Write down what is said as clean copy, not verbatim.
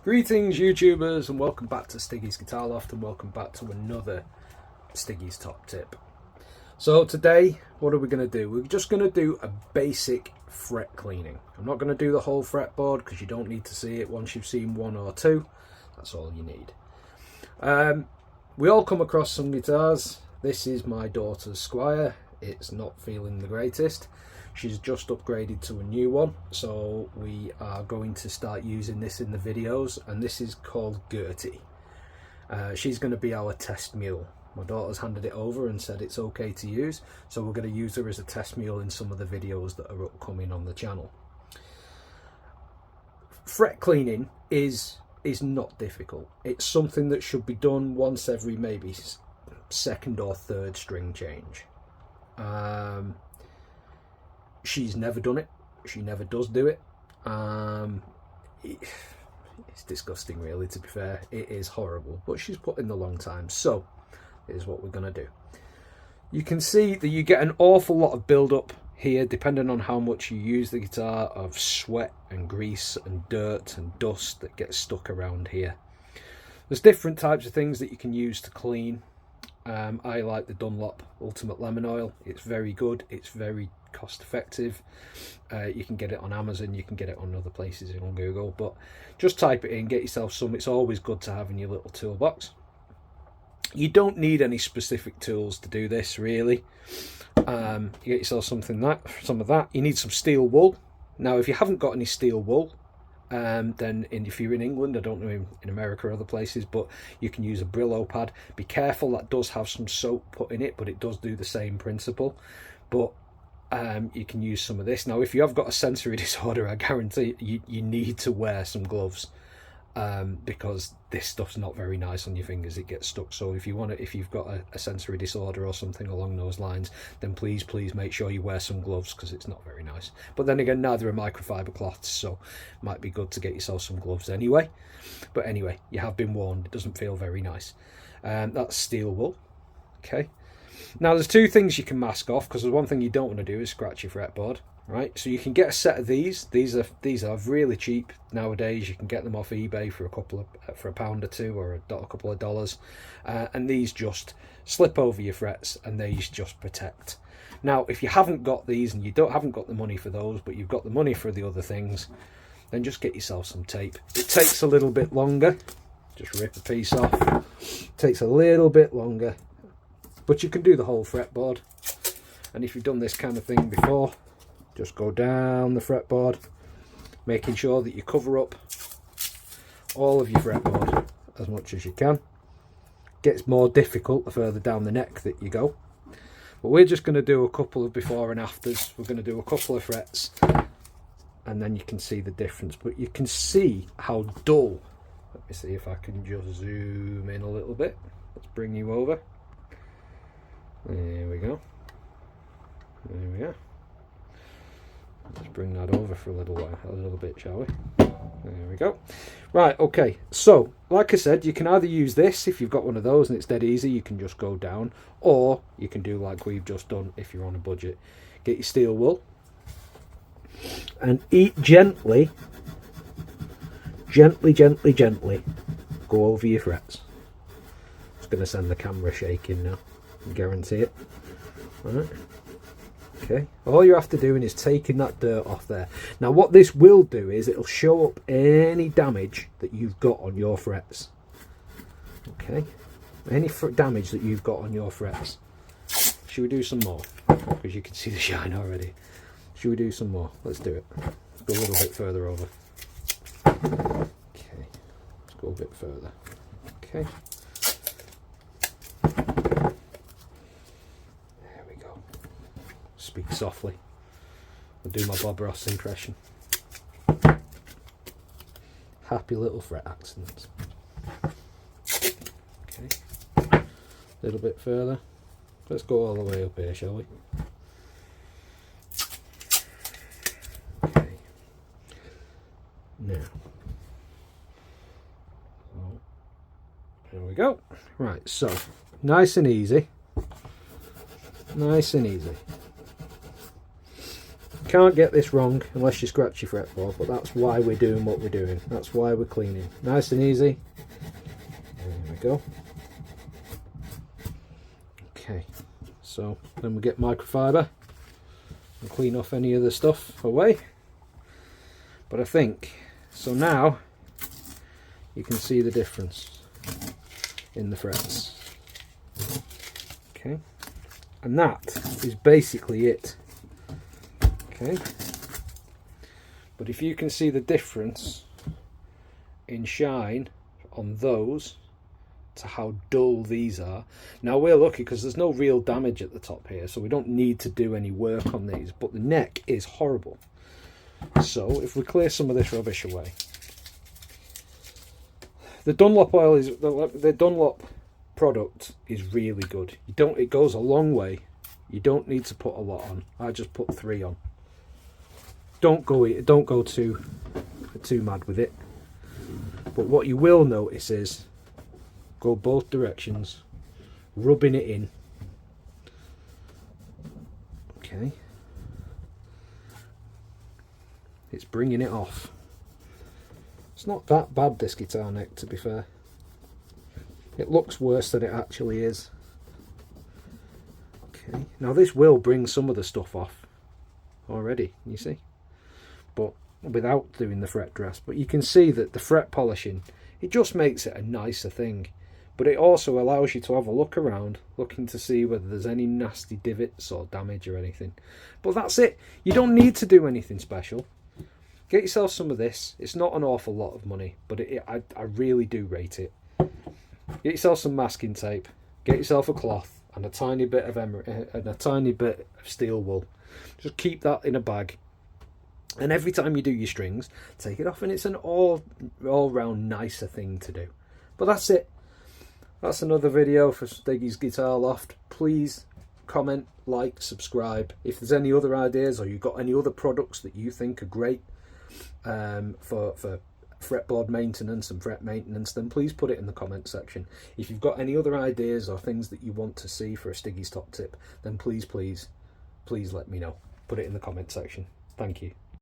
Greetings YouTubers, and welcome back to Stiggy's Guitar Loft, and welcome back to another Stiggy's Top Tip. So today, what are we going to do? We're just going to do a basic fret cleaning. I'm not going to do the whole fretboard because you don't need to see it. Once you've seen one or two, that's all you need. We all come across some guitars. This is my daughter's Squire. It's not feeling the greatest. She's just upgraded to a new one, so we are going to start using this in the videos, and this is called Gertie. She's going to be our test mule. My daughter's handed it over and said it's okay to use, so we're going to use her as a test mule in some of the videos that are upcoming on the channel. Fret cleaning is not difficult. It's something that should be done once every maybe second or third string change. She's never done it. She never does do it. It's disgusting, really, to be fair. It is horrible, but she's put in the long time, so here's what we're going to do. You can see that you get an awful lot of build-up here, depending on how much you use the guitar, of sweat and grease and dirt and dust that gets stuck around here. There's different types of things that you can use to clean. I like the Dunlop Ultimate Lemon Oil. It's very good. It's very cost effective. You can get it on Amazon, you can get it on other places on Google, but just type it in, get yourself some. It's always good to have in your little toolbox. You don't need any specific tools to do this, really. You get yourself some of that. You need some steel wool. Now, if you haven't got any steel wool, then if you're in England, I don't know in America or other places, but you can use a Brillo pad. Be careful, that does have some soap put in it, but it does do the same principle. But you can use some of this. Now, if you have got a sensory disorder, I guarantee you need to wear some gloves, because this stuff's not very nice on your fingers. It gets stuck. So if you've got a sensory disorder or something along those lines, then please make sure you wear some gloves, because it's not very nice. But then again, neither are microfiber cloths, so it might be good to get yourself some gloves anyway. But anyway, you have been warned. It doesn't feel very nice. That's steel wool. Okay. Now, there's two things you can mask off, because the one thing you don't want to do is scratch your fretboard, right? So you can get a set of these. These are really cheap nowadays. You can get them off eBay for a pound or two, or a couple of dollars, and these just slip over your frets, and these just protect. Now, if you haven't got these and you haven't got the money for those, but you've got the money for the other things, then just get yourself some tape. It takes a little bit longer. Just rip a piece off. It takes a little bit longer, but you can do the whole fretboard. And if you've done this kind of thing before, just go down the fretboard, making sure that you cover up all of your fretboard as much as you can. It gets more difficult the further down the neck that you go. But we're just going to do a couple of before and afters. We're going to do a couple of frets, and then you can see the difference. But you can see how dull. Let me see if I can just zoom in a little bit. Let's bring you over. There we go. There we are. Let's bring that over for a little bit, shall we? There we go. Right, okay. So, like I said, you can either use this if you've got one of those and it's dead easy. You can just go down, or you can do like we've just done if you're on a budget. Get your steel wool and gently go over your frets. It's going to send the camera shaking now. I guarantee it. Alright. Okay. All you're after doing is taking that dirt off there. Now, what this will do is it'll show up any damage that you've got on your frets. Okay. Any damage that you've got on your frets. Should we do some more? Because you can see the shine already. Should we do some more? Let's do it. Let's go a little bit further over. Okay. Let's go a bit further. Okay. Speak softly. I'll do my Bob Ross impression. Happy little fret accents. Okay. A little bit further. Let's go all the way up here, shall we? Okay. Now. So, there we go. Right, so nice and easy. Nice and easy. Can't get this wrong unless you scratch your fretboard, but that's why we're doing what we're doing. That's why we're cleaning. Nice and easy. There we go. Okay, so then we get microfiber and clean off any of the stuff away. But I think, so now you can see the difference in the frets. Okay, and that is basically it. Okay, but if you can see the difference in shine on those to how dull these are. Now we're lucky because there's no real damage at the top here, so we don't need to do any work on these, but the neck is horrible. So if we clear some of this rubbish away, the Dunlop oil is the Dunlop product is really good. It goes a long way. You don't need to put a lot on. I just put 3 on. Don't go too mad with it. But what you will notice is go both directions, rubbing it in. Okay. It's bringing it off. It's not that bad, this guitar neck, to be fair. It looks worse than it actually is. Okay, now this will bring some of the stuff off already, you see, but without doing the fret dress. But you can see that the fret polishing, it just makes it a nicer thing, but it also allows you to have a look around, looking to see whether there's any nasty divots or damage or anything. But that's it. You don't need to do anything special. Get yourself some of this. It's not an awful lot of money, but I really do rate it. Get yourself some masking tape, get yourself a cloth and a tiny bit of steel wool. Just keep that in a bag, and every time you do your strings, take it off, and it's an all-round nicer thing to do. But that's it. That's another video for Stiggy's Guitar Loft. Please comment, like, subscribe. If there's any other ideas or you've got any other products that you think are great for fretboard maintenance and fret maintenance, then please put it in the comment section. If you've got any other ideas or things that you want to see for a Stiggy's top tip, then please let me know. Put it in the comment section. Thank you.